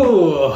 Ooh,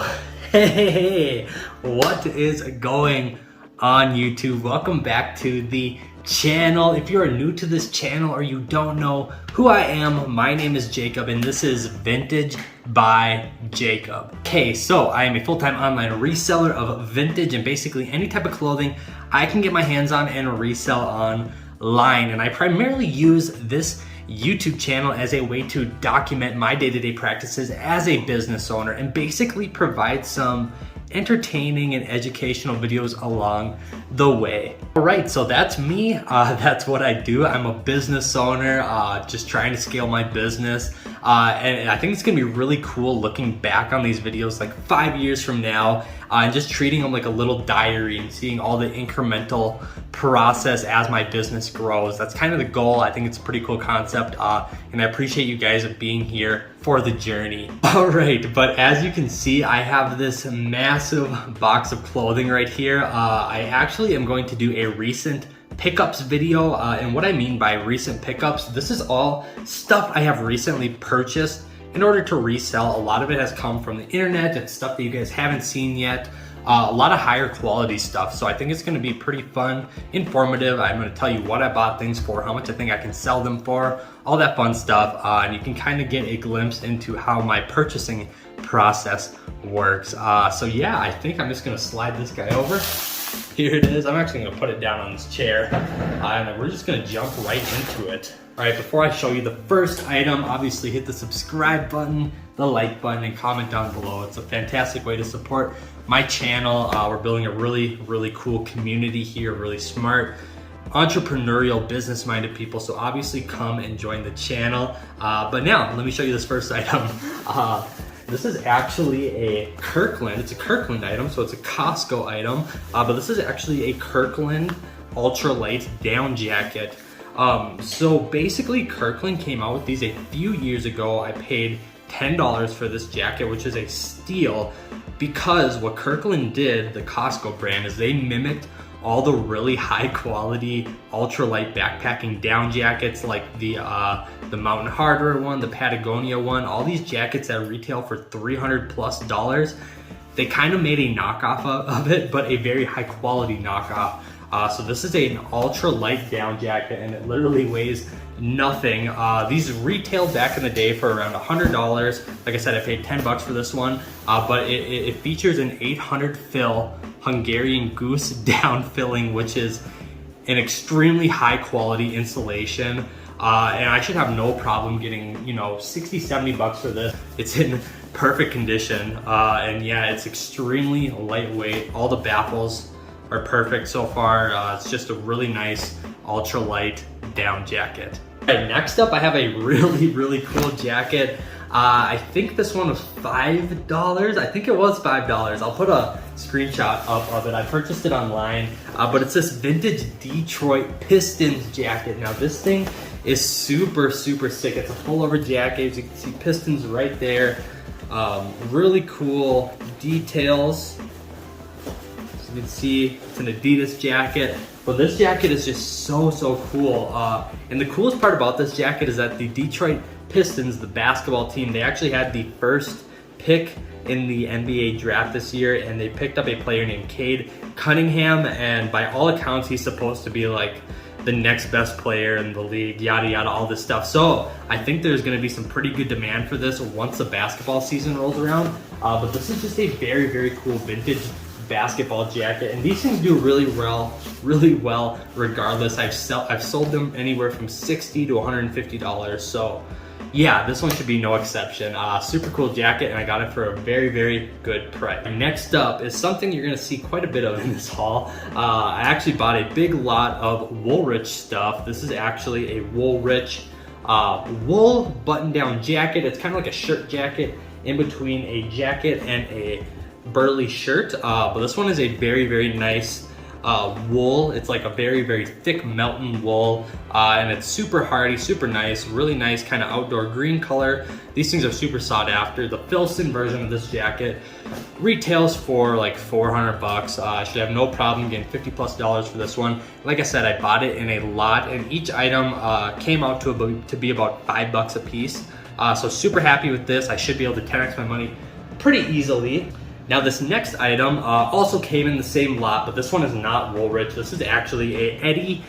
hey, what is going on YouTube? Welcome back to the channel. If you are new to this channel or you don't know who I am, my name is Jacob and this is Vintage by Jacob. Okay, so I am a full-time online reseller of vintage and basically any type of clothing I can get my hands on and resell online. And I primarily use this YouTube channel as a way to document my day-to-day practices as a business owner and basically provide some entertaining and educational videos along the way. All right, so that's me. That's what I do. I'm a business owner, just trying to scale my business. And I think it's gonna be really cool looking back on these videos like 5 years from now and just treating them like a little diary and seeing all the incremental process as my business grows. That's kind of the goal. I think it's a pretty cool concept and I appreciate you guys being here for the journey. All right, but as you can see, I have this massive box of clothing right here. I actually am going to do a recent pickups video, and what I mean by recent pickups, this is all stuff I have recently purchased in order to resell. A lot of it has come from the internet. It's stuff that you guys haven't seen yet. A lot of higher quality stuff. So I think it's gonna be pretty fun, informative. I'm gonna tell you what I bought things for, how much I think I can sell them for, all that fun stuff. And you can kind of get a glimpse into how my purchasing process works. So yeah, I think I'm just gonna slide this guy over. Here it is. I'm actually gonna put it down on this chair and we're just gonna jump right into it. All right, before I show you the first item, obviously hit the subscribe button, the like button, and comment down below. It's a fantastic way to support my channel. We're building a really cool community here, really smart, entrepreneurial, business-minded people. So obviously come and join the channel. But now, let me show you this first item. This is actually a Kirkland. It's a Kirkland item, so it's a Costco item. But this is actually a Kirkland ultralight down jacket. So basically Kirkland came out with these a few years ago. I paid $10 for this jacket, which is a steal, because what Kirkland did, the Costco brand, is they mimicked all the really high quality ultralight backpacking down jackets, like the Mountain Hardwear one, the Patagonia one, all these jackets that retail for $300+. They kind of made a knockoff of it, but a very high quality knockoff. So this is an ultra light down jacket and it literally weighs nothing. These retailed back in the day for around $100. Like I said, I paid $10 for this one, but it features an 800 fill Hungarian goose down filling, which is an extremely high quality insulation. And I should have no problem getting, $60-70 for this. It's in perfect condition. And yeah, it's extremely lightweight. All the baffles are perfect so far. It's just a really nice ultralight down jacket. All right, next up I have a really cool jacket. I think this one was $5. I think it was $5. I'll put a screenshot up of it. I purchased it online, but it's this vintage Detroit Pistons jacket. Now this thing is super sick. It's a pullover jacket. As you can see, Pistons right there. Really cool details. As you can see, it's an Adidas jacket. But this jacket is just so cool. And the coolest part about this jacket is that the Detroit Pistons, the basketball team, they actually had the first pick in the NBA draft this year, and they picked up a player named Cade Cunningham, and by all accounts, he's supposed to be like the next best player in the league, yada, all this stuff. So I think there's gonna be some pretty good demand for this once the basketball season rolls around. But this is just a very cool vintage basketball jacket, and these things do really well regardless. I've sold them anywhere from $60 to $150. So yeah, this one should be no exception. Super cool jacket, and I got it for a very good price. Next up is something you're gonna see quite a bit of in this haul. I actually bought a big lot of Woolrich stuff. This is actually a Woolrich wool button-down jacket. It's kind of like a shirt jacket in between a jacket and a burly shirt, but this one is a very nice wool. It's like a very thick Melton wool, and it's super hardy, super nice, really nice kind of outdoor green color. These things are super sought after. The Filson version of this jacket retails for like $400. I should have no problem getting $50+ for this one. Like I said, I bought it in a lot, and each item came out to be about $5 a piece. So super happy with this. I should be able to 10x my money pretty easily. Now this next item also came in the same lot, but this one is not wool rich. This is actually a Eddie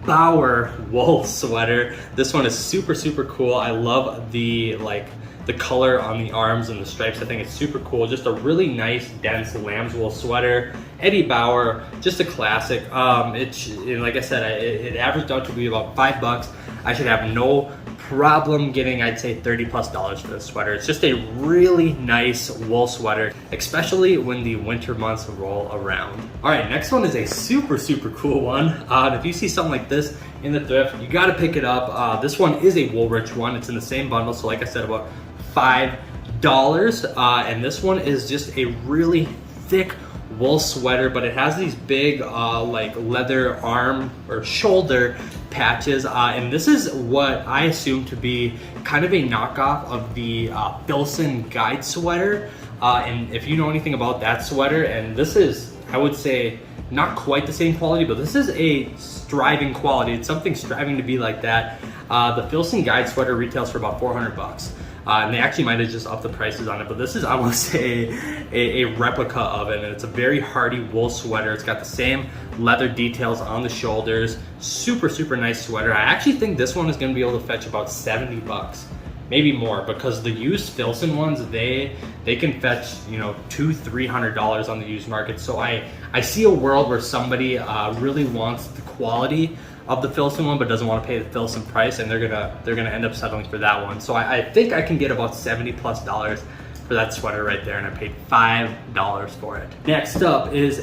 Bauer wool sweater. This one is super, super cool. I love the color on the arms and the stripes. I think it's super cool. Just a really nice, dense lamb's wool sweater. Eddie Bauer, just a classic. Like I said, it averaged out to be about $5. I should have no problem getting, I'd say, $30+ for this sweater. It's just a really nice wool sweater, especially when the winter months roll around. All right, next one is a super, super cool one. If you see something like this in the thrift, you gotta pick it up. This one is a wool rich one. It's in the same bundle, so like I said, about $5. And this one is just a really thick wool sweater, but it has these big like leather arm or shoulder patches, and this is what I assume to be kind of a knockoff of the Filson guide sweater. And if you know anything about that sweater, and this is, I would say, not quite the same quality, but this is a striving quality. It's something striving to be like that. The Filson guide sweater retails for about $400. And they actually might have just upped the prices on it, but this is, I want to say, a replica of it, and it's a very hardy wool sweater. It's got the same leather details on the shoulders. Super, super nice sweater. I actually think this one is going to be able to fetch about $70, maybe more, because the used Filson ones, they can fetch, you know, $200-300 on the used market. So I see a world where somebody really wants the quality of the Filson one, but doesn't want to pay the Filson price, and they're gonna end up settling for that one. So I think I can get about $70+ for that sweater right there, and I paid $5 for it. Next up is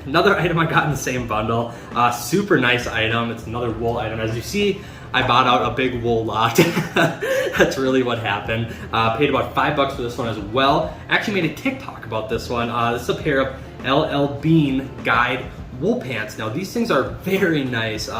another item I got in the same bundle. Super nice item. It's another wool item. As you see, I bought out a big wool lot. That's really what happened. Paid about $5 for this one as well. Actually made a TikTok about this one. This is a pair of LL Bean guide wool pants. Now these things are very nice,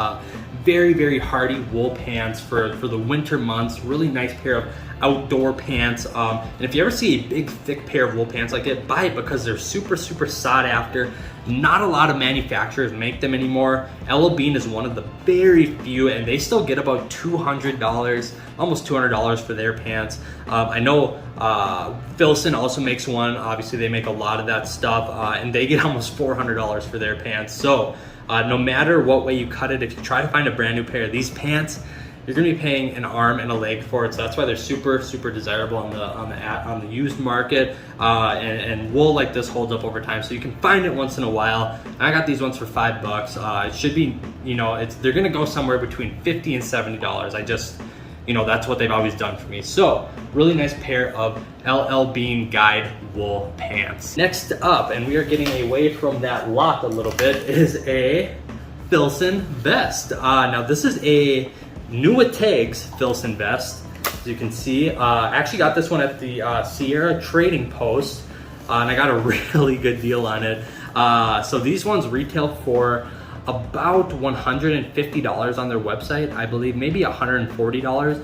very, very hardy wool pants for the winter months. Really nice pair of outdoor pants. And if you ever see a big thick pair of wool pants like it, buy it, because they're super, super sought after. Not a lot of manufacturers make them anymore. LL Bean is one of the very few, and they still get about $200, almost $200 for their pants. I know Filson also makes one. Obviously they make a lot of that stuff, and they get almost $400 for their pants. So no matter what way you cut it, if you try to find a brand new pair of these pants, you're gonna be paying an arm and a leg for it. So that's why they're super, super desirable on the used market. And wool like this holds up over time, so you can find it once in a while. I got these ones for $5. It should be, you know, they're gonna go somewhere between $50 and $70. I just, you know, that's what they've always done for me. So really nice pair of LL Bean guide wool pants. Next up, and we are getting away from that lot a little bit, is a Filson vest. Now this is a New Tags Filson vest. As you can see, I actually got this one at the Sierra Trading Post, and I got a really good deal on it. So these ones retail for about $150 on their website, I believe, maybe $140.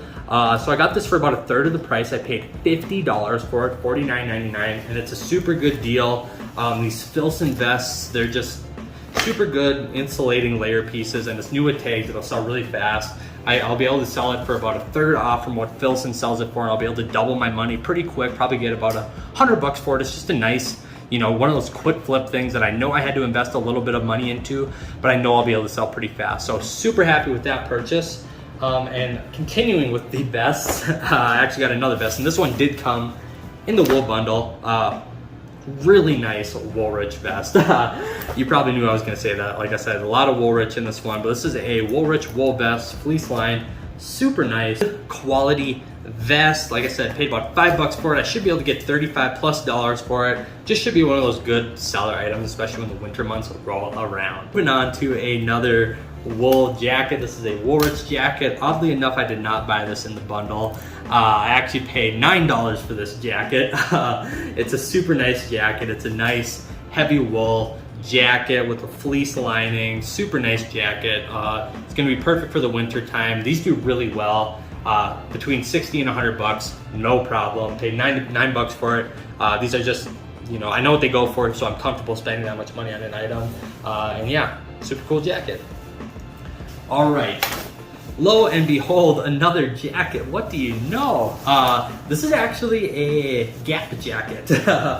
So I got this for about a third of the price. I paid $50 for it, $49.99, and it's a super good deal. These Filson vests, they're just super good insulating layer pieces, and it's New Tags. It'll sell really fast. I'll be able to sell it for about a third off from what Filson sells it for, and I'll be able to double my money pretty quick. Probably get about $100 for it. It's just a nice, you know, one of those quick flip things that I know I had to invest a little bit of money into, but I know I'll be able to sell pretty fast. So super happy with that purchase. And continuing with the vests, I actually got another vest, and this one did come in the wool bundle. Really nice Woolrich vest. You probably knew I was gonna say that. Like I said, a lot of Woolrich in this one, but this is a Woolrich wool vest, fleece lined, super nice quality vest. Like I said, paid about $5 for it. I should be able to get $35+ for it. Just should be one of those good seller items, especially when the winter months roll around. Moving on to another wool jacket. This is a Woolrich jacket. Oddly enough, I did not buy this in the bundle. I actually paid $9 for this jacket. It's a super nice jacket. It's a nice heavy wool jacket with a fleece lining. Super nice jacket. It's gonna be perfect for the winter time. These do really well. Between $60 and $100, no problem. Paid $9 for it. These are just, you know, I know what they go for, so I'm comfortable spending that much money on an item. And yeah, super cool jacket. All right, lo and behold, another jacket. What do you know? This is actually a Gap jacket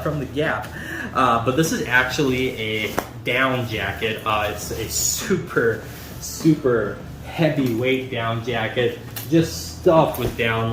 from the Gap. But this is actually a down jacket. It's a super, super heavyweight down jacket. Just stuffed with down,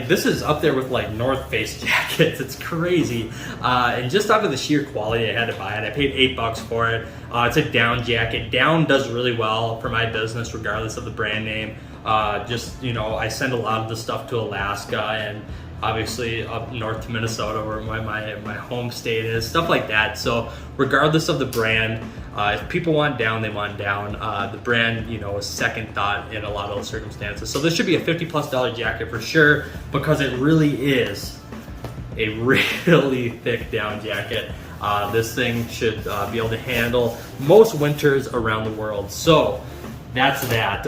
this is up there with like North Face jackets. It's crazy. And just out of the sheer quality, I had to buy it. I paid $8 for it. It's a down jacket. Down does really well for my business, regardless of the brand name. I send a lot of the stuff to Alaska and obviously up north to Minnesota, where my home state is, stuff like that. So regardless of the brand, if people want down, they want down. The brand, is second thought in a lot of those circumstances. So this should be a $50+ jacket for sure, because it really is a really thick down jacket. This thing should be able to handle most winters around the world. So that's that.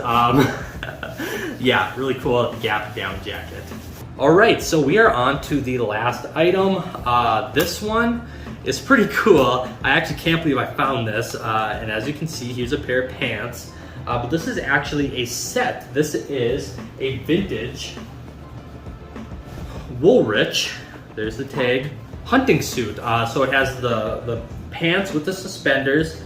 Yeah, really cool Gap down jacket. All right, so we are on to the last item. This one is pretty cool. I actually can't believe I found this. And as you can see, here's a pair of pants. But this is actually a set. This is a vintage Woolrich, there's the tag, hunting suit. So it has the pants with the suspenders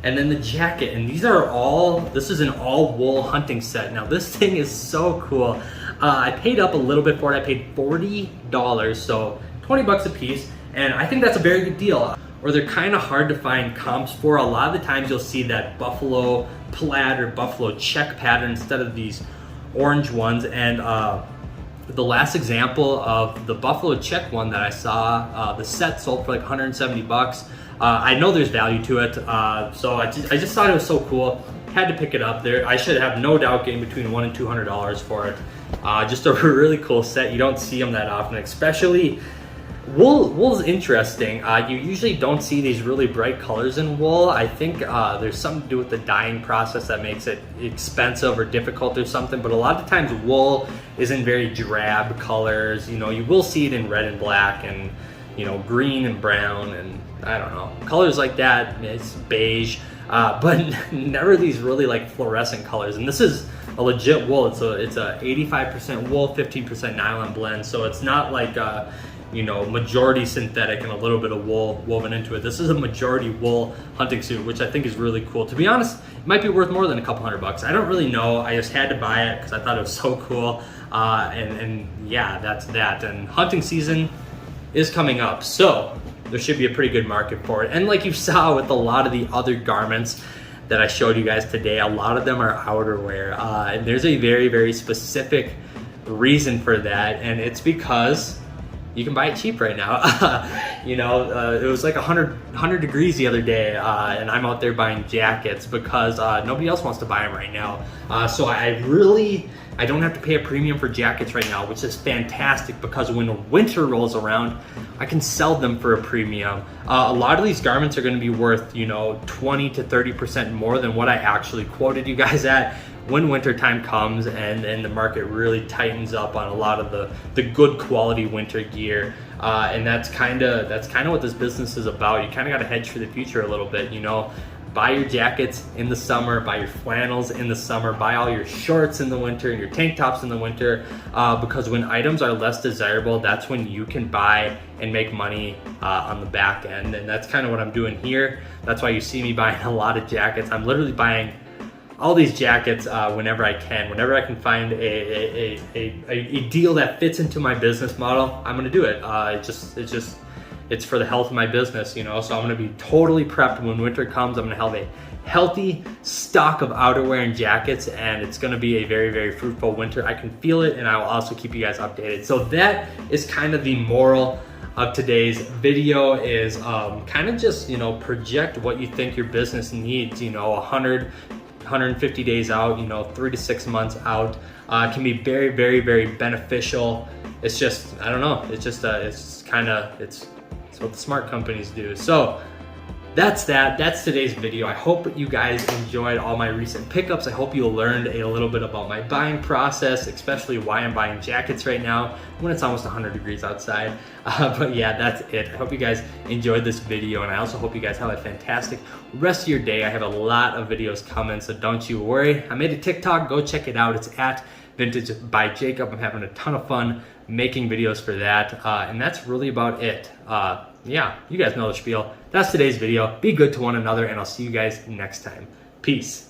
and then the jacket. And this is an all wool hunting set. Now this thing is so cool. I paid up a little bit for it. I paid $40, so $20 a piece. And I think that's a very good deal. Or they're kind of hard to find comps for. A lot of the times you'll see that buffalo plaid or buffalo check pattern instead of these orange ones. And the last example of the buffalo check one that I saw, the set sold for like $170. I know there's value to it, so I just thought it was so cool. Had to pick it up there. I should have no doubt getting between $100 and $200 for it. Just a really cool set. You don't see them that often, especially wool's interesting. You usually don't see these really bright colors in wool. I think there's something to do with the dyeing process that makes it expensive or difficult or something, but a lot of times wool is in very drab colors. You will see it in red and black and green and brown and I don't know, colors like that. It's beige, but never these really like fluorescent colors. And this is a legit wool. It's a 85% wool, 15% nylon blend. So it's not like majority synthetic and a little bit of wool woven into it. This is a majority wool hunting suit, which I think is really cool. To be honest, it might be worth more than a couple $100. I don't really know. I just had to buy it because I thought it was so cool. And yeah, that's that. And hunting season is coming up, so there should be a pretty good market for it. And like you saw with a lot of the other garments that I showed you guys today, a lot of them are outerwear. And there's a very, very specific reason for that, and it's because you can buy it cheap right now. It was like 100 degrees the other day, and I'm out there buying jackets because nobody else wants to buy them right now. So I don't have to pay a premium for jackets right now, which is fantastic because when winter rolls around, I can sell them for a premium. A lot of these garments are going to be worth 20 to 30% more than what I actually quoted you guys at when winter time comes and the market really tightens up on a lot of the good quality winter gear. And that's kind of what this business is about. You kind of got to hedge for the future a little bit. Buy your jackets in the summer, buy your flannels in the summer, buy all your shorts in the winter and your tank tops in the winter, because when items are less desirable, that's when you can buy and make money on the back end. And that's kind of what I'm doing here. That's why you see me buying a lot of jackets. I'm literally buying all these jackets whenever I can find a deal that fits into my business model. I'm gonna do it. It's for the health of my business, so I'm gonna be totally prepped when winter comes. I'm gonna have a healthy stock of outerwear and jackets, and it's gonna be a very, very fruitful winter. I can feel it, and I will also keep you guys updated. So that is kind of the moral of today's video, is kind of just, project what you think your business needs, 150 days out, 3 to 6 months out. Can be very, very, very beneficial. It's just, I don't know, it's what the smart companies do. So That's today's video. I hope you guys enjoyed all my recent pickups. I hope you learned a little bit about my buying process, especially why I'm buying jackets right now when it's almost 100 degrees outside. But yeah, that's it. I hope you guys enjoyed this video, and I also hope you guys have a fantastic rest of your day. I have a lot of videos coming, so don't you worry. I made a TikTok, go check it out. It's at Vintage by Jacob. I'm having a ton of fun making videos for that, and that's really about it. Yeah, you guys know the spiel. That's today's video. Be good to one another, and I'll see you guys next time. Peace.